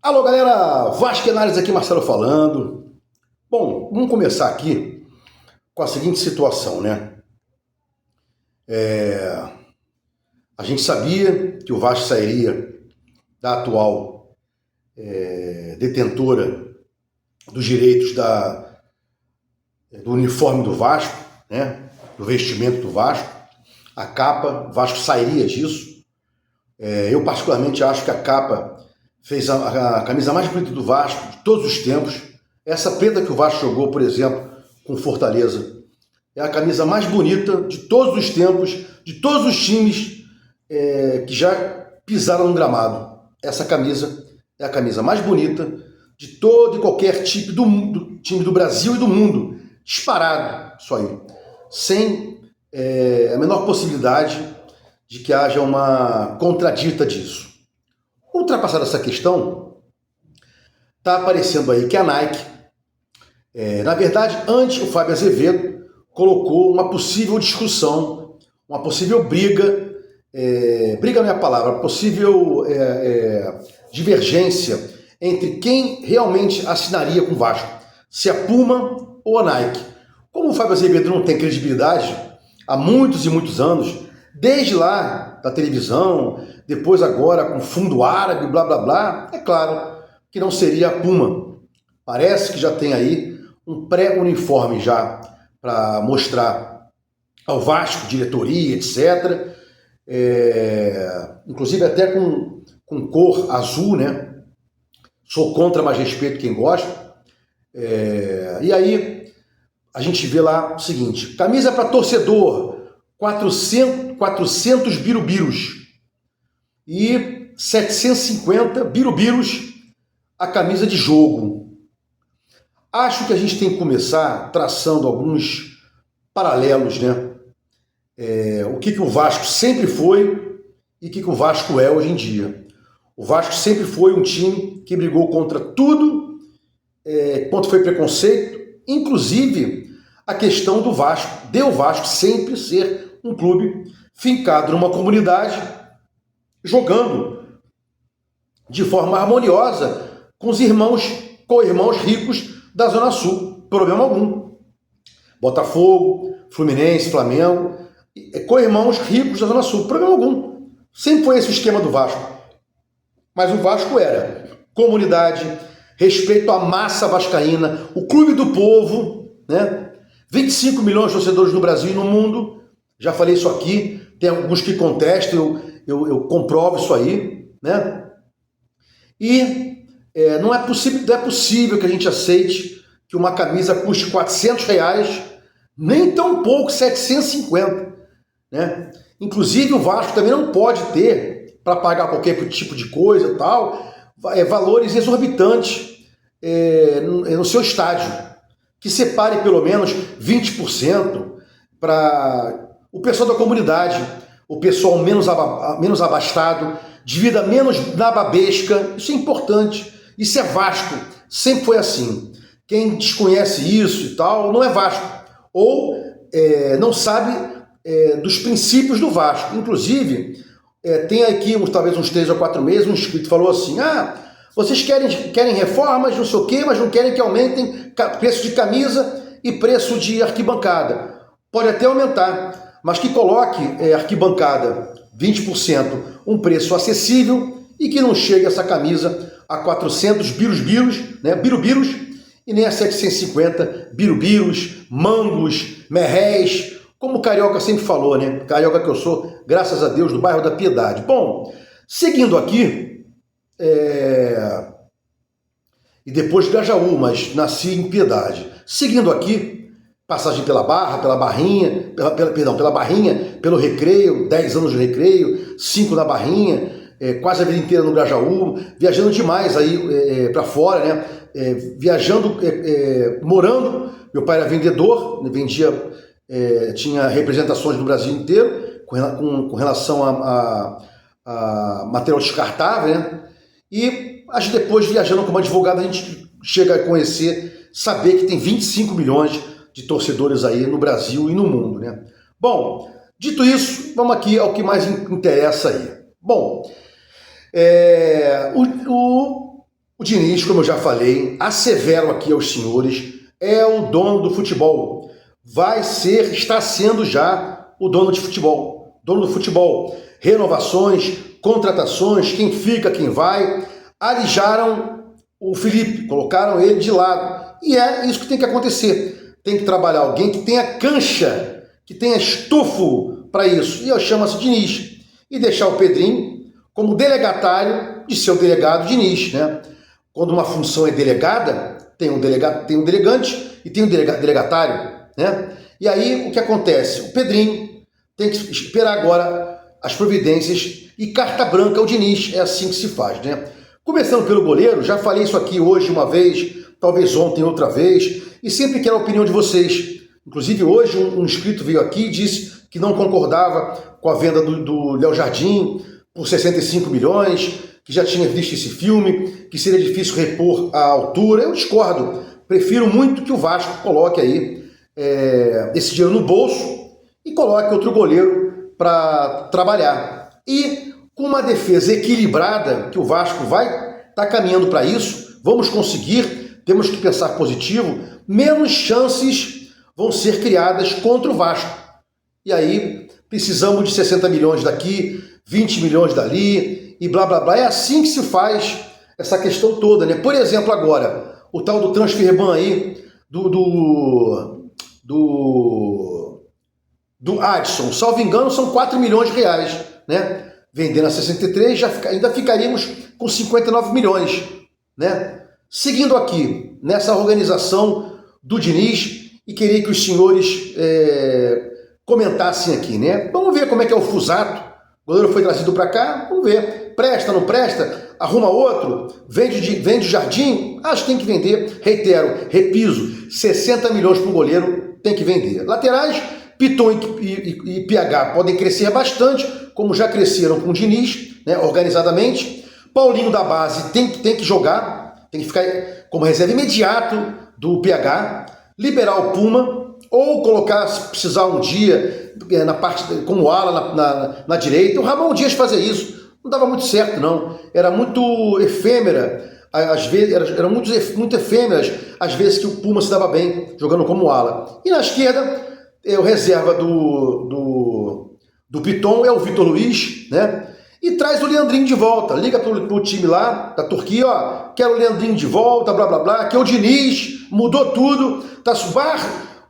Alô galera, Vasquenares aqui, Marcelo falando. Bom, vamos começar aqui com a seguinte situação, né? A gente sabia que o Vasco sairia da atual detentora dos direitos do uniforme do Vasco, né? Do vestimento do Vasco, a capa, o Vasco sairia disso. Eu particularmente acho que a capa fez a camisa mais bonita do Vasco de todos os tempos. Essa preta que o Vasco jogou, por exemplo, com Fortaleza, é a camisa mais bonita de todos os tempos, de todos os times que já pisaram no gramado. Essa camisa é a camisa mais bonita de todo e qualquer tipo do time do Brasil e do mundo. Disparado, isso aí. Sem a menor possibilidade de que haja uma contradita disso. Ultrapassada essa questão, está aparecendo aí que a Nike, na verdade, antes o Fábio Azevedo colocou uma possível discussão, uma possível briga, briga não é a palavra, possível divergência entre quem realmente assinaria com o Vasco, se a Puma ou a Nike. Como o Fábio Azevedo não tem credibilidade há muitos e muitos anos, desde lá da televisão, depois agora com fundo árabe, blá blá blá, é claro que não seria a Puma. Parece que já tem aí um pré-uniforme já para mostrar ao Vasco, diretoria, etc. Inclusive até com cor azul, né? Sou contra, mas respeito quem gosta. E aí a gente vê lá o seguinte: camisa para torcedor, 400 birubiros e 750 birubiros a camisa de jogo. Acho que a gente tem que começar traçando alguns paralelos, né? O que o Vasco sempre foi e o que o Vasco é hoje em dia. O Vasco sempre foi um time que brigou contra tudo quanto foi preconceito, inclusive a questão do Vasco, de o Vasco sempre ser um clube fincado numa comunidade, jogando de forma harmoniosa com os co-irmãos ricos da Zona Sul, problema algum. Botafogo, Fluminense, Flamengo, co-irmãos ricos da Zona Sul, problema algum. Sempre foi esse o esquema do Vasco. Mas o Vasco era comunidade, respeito à massa vascaína, o clube do povo, né? 25 milhões de torcedores no Brasil e no mundo. Já falei isso aqui, tem alguns que contestam, eu comprovo isso aí, né? E não é possível que a gente aceite que uma camisa custe R$400, nem tão pouco, 750, né? Inclusive o Vasco também não pode ter, para pagar qualquer tipo de coisa e tal, valores exorbitantes no seu estádio, que separe pelo menos 20% para o pessoal da comunidade, o pessoal menos abastado, de vida menos nababesca. Isso é importante, isso é Vasco, sempre foi assim. Quem desconhece isso e tal, não é Vasco, ou não sabe dos princípios do Vasco. Inclusive, tem aqui talvez uns 3 ou 4 meses, um inscrito falou assim: vocês querem reformas, não sei o quê, mas não querem que aumentem preço de camisa e preço de arquibancada. Pode até aumentar, mas que coloque arquibancada 20%, um preço acessível, e que não chegue essa camisa a 400 né, birubiros, e nem a 750 birubiros, mangos, merréis, como o Carioca sempre falou, né? Carioca que eu sou, graças a Deus, do bairro da Piedade. Bom, seguindo aqui, e depois de Grajaú, mas nasci em Piedade. Seguindo aqui, passagem pela Barra, pela Barrinha, pela Barrinha, pelo Recreio, 10 anos de Recreio, 5 na Barrinha, quase a vida inteira no Grajaú, viajando demais aí para fora, né? Viajando, morando. Meu pai era vendedor, vendia, tinha representações no Brasil inteiro com relação a material descartável, né? E depois, viajando como advogado, a gente chega a conhecer, saber que tem 25 milhões de torcedores aí no Brasil e no mundo, né? Bom, dito isso, vamos aqui ao que mais interessa aí. Bom, O Diniz, como eu já falei, assevero aqui aos senhores, é o dono do futebol. Está sendo já o dono de futebol. Dono do futebol. Renovações, contratações, quem fica, quem vai. Alijaram o Felipe, colocaram ele de lado. E é isso que tem que acontecer. Tem que trabalhar alguém que tenha cancha, que tenha estufo para isso. E eu chamo-se Diniz. E deixar o Pedrinho como delegatário de seu delegado Diniz, né? Quando uma função é delegada, tem um delegante e tem um delegatário, né? E aí, o que acontece? O Pedrinho tem que esperar agora as providências e carta branca ao Diniz. É assim que se faz, né? Começando pelo goleiro, já falei isso aqui hoje uma vez, talvez ontem outra vez, e sempre quero a opinião de vocês. Inclusive, hoje um inscrito veio aqui e disse que não concordava com a venda do Léo Jardim por 65 milhões, que já tinha visto esse filme, que seria difícil repor a altura. Eu discordo. Prefiro muito que o Vasco coloque aí esse dinheiro no bolso e coloque outro goleiro para trabalhar. E com uma defesa equilibrada, que o Vasco vai estar caminhando para isso, vamos conseguir, temos que pensar positivo, menos chances vão ser criadas contra o Vasco. E aí precisamos de 60 milhões daqui, 20 milhões dali, e blá blá blá. É assim que se faz essa questão toda, né? Por exemplo, agora, o tal do transfer-ban aí do Adson, salvo engano, são 4 milhões de reais, né? Vendendo a 63, ainda ficaríamos com 59 milhões, né? Seguindo aqui, nessa organização do Diniz, e queria que os senhores comentassem aqui, né? Vamos ver como é que é o Fusato. O goleiro foi trazido para cá, vamos ver. Presta, não presta? Arruma outro? Vende o Jardim? Acho que tem que vender. Reitero, repiso, 60 milhões para o goleiro, tem que vender. Laterais, Piton e PH podem crescer bastante, como já cresceram com o Diniz, né, organizadamente. Paulinho da base tem que jogar, tem que ficar como reserva imediato do PH. Liberar o Puma, ou colocar, se precisar um dia, na parte como ala na direita. O Ramon Dias fazia isso. Não dava muito certo, não. Era muito efêmera, às vezes, eram muito efêmeras as vezes que o Puma se dava bem, jogando como ala. E na esquerda, o reserva do Piton é o Vitor Luiz, né? E traz o Leandrinho de volta. Liga pro time lá, da Turquia, ó, quero o Leandrinho de volta, blá blá blá, que é o Diniz, mudou tudo, tá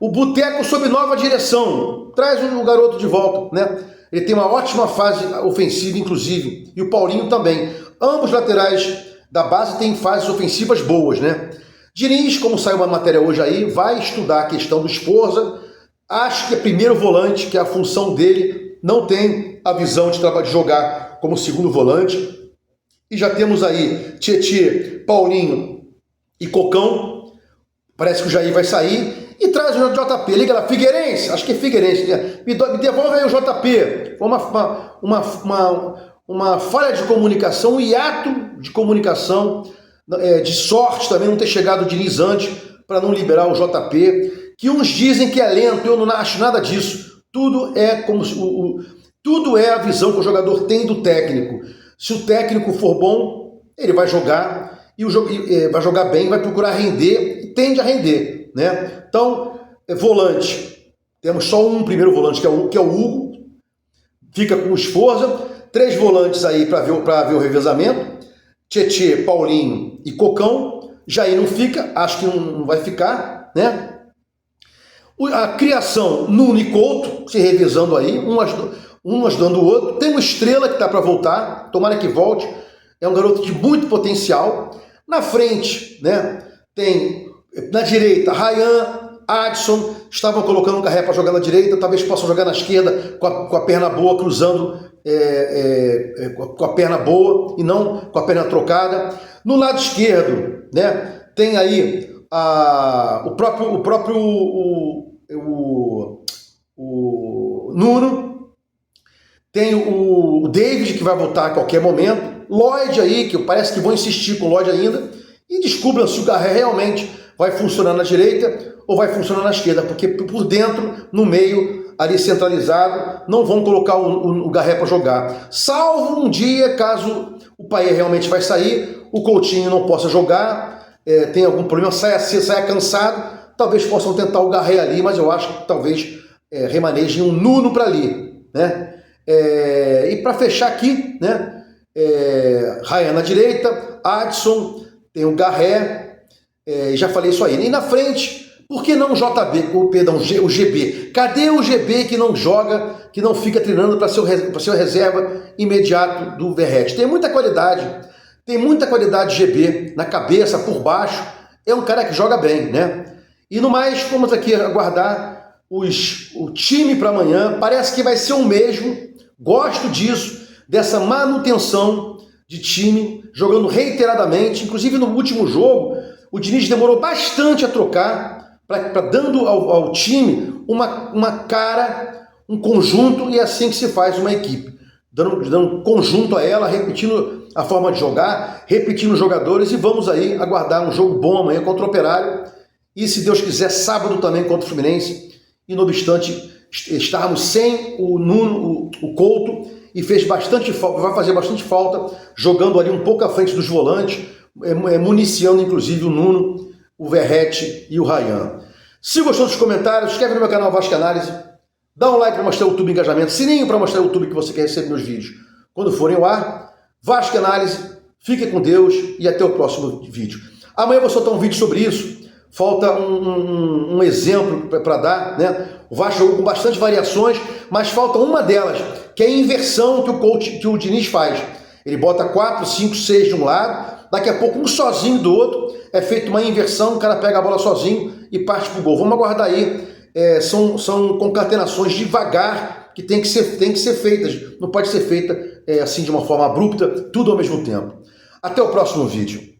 o boteco sob nova direção. Traz o garoto de volta, né? Ele tem uma ótima fase ofensiva, inclusive, e o Paulinho também. Ambos laterais da base têm fases ofensivas boas, né? Diniz, como saiu uma matéria hoje aí, vai estudar a questão do Sforza. Acho que é primeiro volante, que é a função dele, não tem a visão de jogar como segundo volante. E já temos aí Tietê, Paulinho e Cocão. Parece que o Jair vai sair. E traz o JP, liga lá, Figueirense, acho que é Figueirense, me devolve aí o JP. Foi uma falha de comunicação, um hiato de comunicação, de sorte também não ter chegado o Diniz antes para não liberar o JP, que uns dizem que é lento, eu não acho nada disso. Tudo é a visão que o jogador tem do técnico. Se o técnico for bom, ele vai jogar, vai jogar bem, vai procurar render, e tende a render, né? Então, volante, temos só um primeiro volante, que é o Hugo, fica com o Sforza, 3 volantes aí para ver o revezamento, Tietê, Paulinho e Cocão. Jair não fica, acho que não vai ficar, né? A criação, Nuno e Couto, se revezando aí, um ajudando o outro. Tem uma Estrela que está para voltar, tomara que volte, é um garoto de muito potencial. Na frente, né, tem na direita Ryan, Adson, estavam colocando o Carré para jogar na direita, talvez possa jogar na esquerda com a perna boa, cruzando com a perna boa e não com a perna trocada. No lado esquerdo, né, tem aí o próprio Nuno, tem o David, que vai voltar a qualquer momento, Lloyd aí, que parece que vão insistir com o Lloyd ainda, e descubram se o Carré realmente vai funcionar na direita ou vai funcionar na esquerda, porque por dentro, no meio, ali centralizado, não vão colocar o Garré para jogar. Salvo um dia, caso o Payet realmente vai sair, o Coutinho não possa jogar, tem algum problema, saia cansado, talvez possam tentar o Garré ali, mas eu acho que talvez remanejem um Nuno para ali, né? E para fechar aqui, né? Ryan na direita, Adson, tem o Garré, já falei isso aí. E na frente, por que não o JB, o GB? Cadê o GB que não joga, que não fica treinando para ser reserva imediato do Verratti? Tem muita qualidade GB na cabeça, por baixo, é um cara que joga bem, né? E no mais, vamos aqui aguardar o time para amanhã, parece que vai ser o mesmo, gosto disso, dessa manutenção de time, jogando reiteradamente, inclusive no último jogo, o Diniz demorou bastante a trocar, dando ao time uma cara, um conjunto, e é assim que se faz uma equipe, dando conjunto a ela, repetindo a forma de jogar, repetindo os jogadores, e vamos aí aguardar um jogo bom amanhã contra o Operário, e se Deus quiser, sábado também contra o Fluminense, e não obstante estarmos sem o Nuno, o Couto, e vai fazer bastante falta, jogando ali um pouco à frente dos volantes, municiando inclusive o Nuno, o Verratti e o Ryan. Se gostou dos comentários, inscreve no meu canal Vasco Análise, dá um like para mostrar o YouTube engajamento, sininho para mostrar o YouTube que você quer receber meus vídeos quando forem ao ar. Vasco Análise, fique com Deus e até o próximo vídeo. Amanhã eu vou soltar um vídeo sobre isso, falta um exemplo para dar, né? O Vasco jogou com bastante variações, mas falta uma delas, que é a inversão que o Diniz faz. Ele bota 4, 5, 6 de um lado, daqui a pouco um sozinho do outro, é feita uma inversão, o cara pega a bola sozinho e parte pro gol. Vamos aguardar aí, são concatenações devagar que tem que ser feitas, não pode ser feita assim de uma forma abrupta, tudo ao mesmo tempo. Até o próximo vídeo.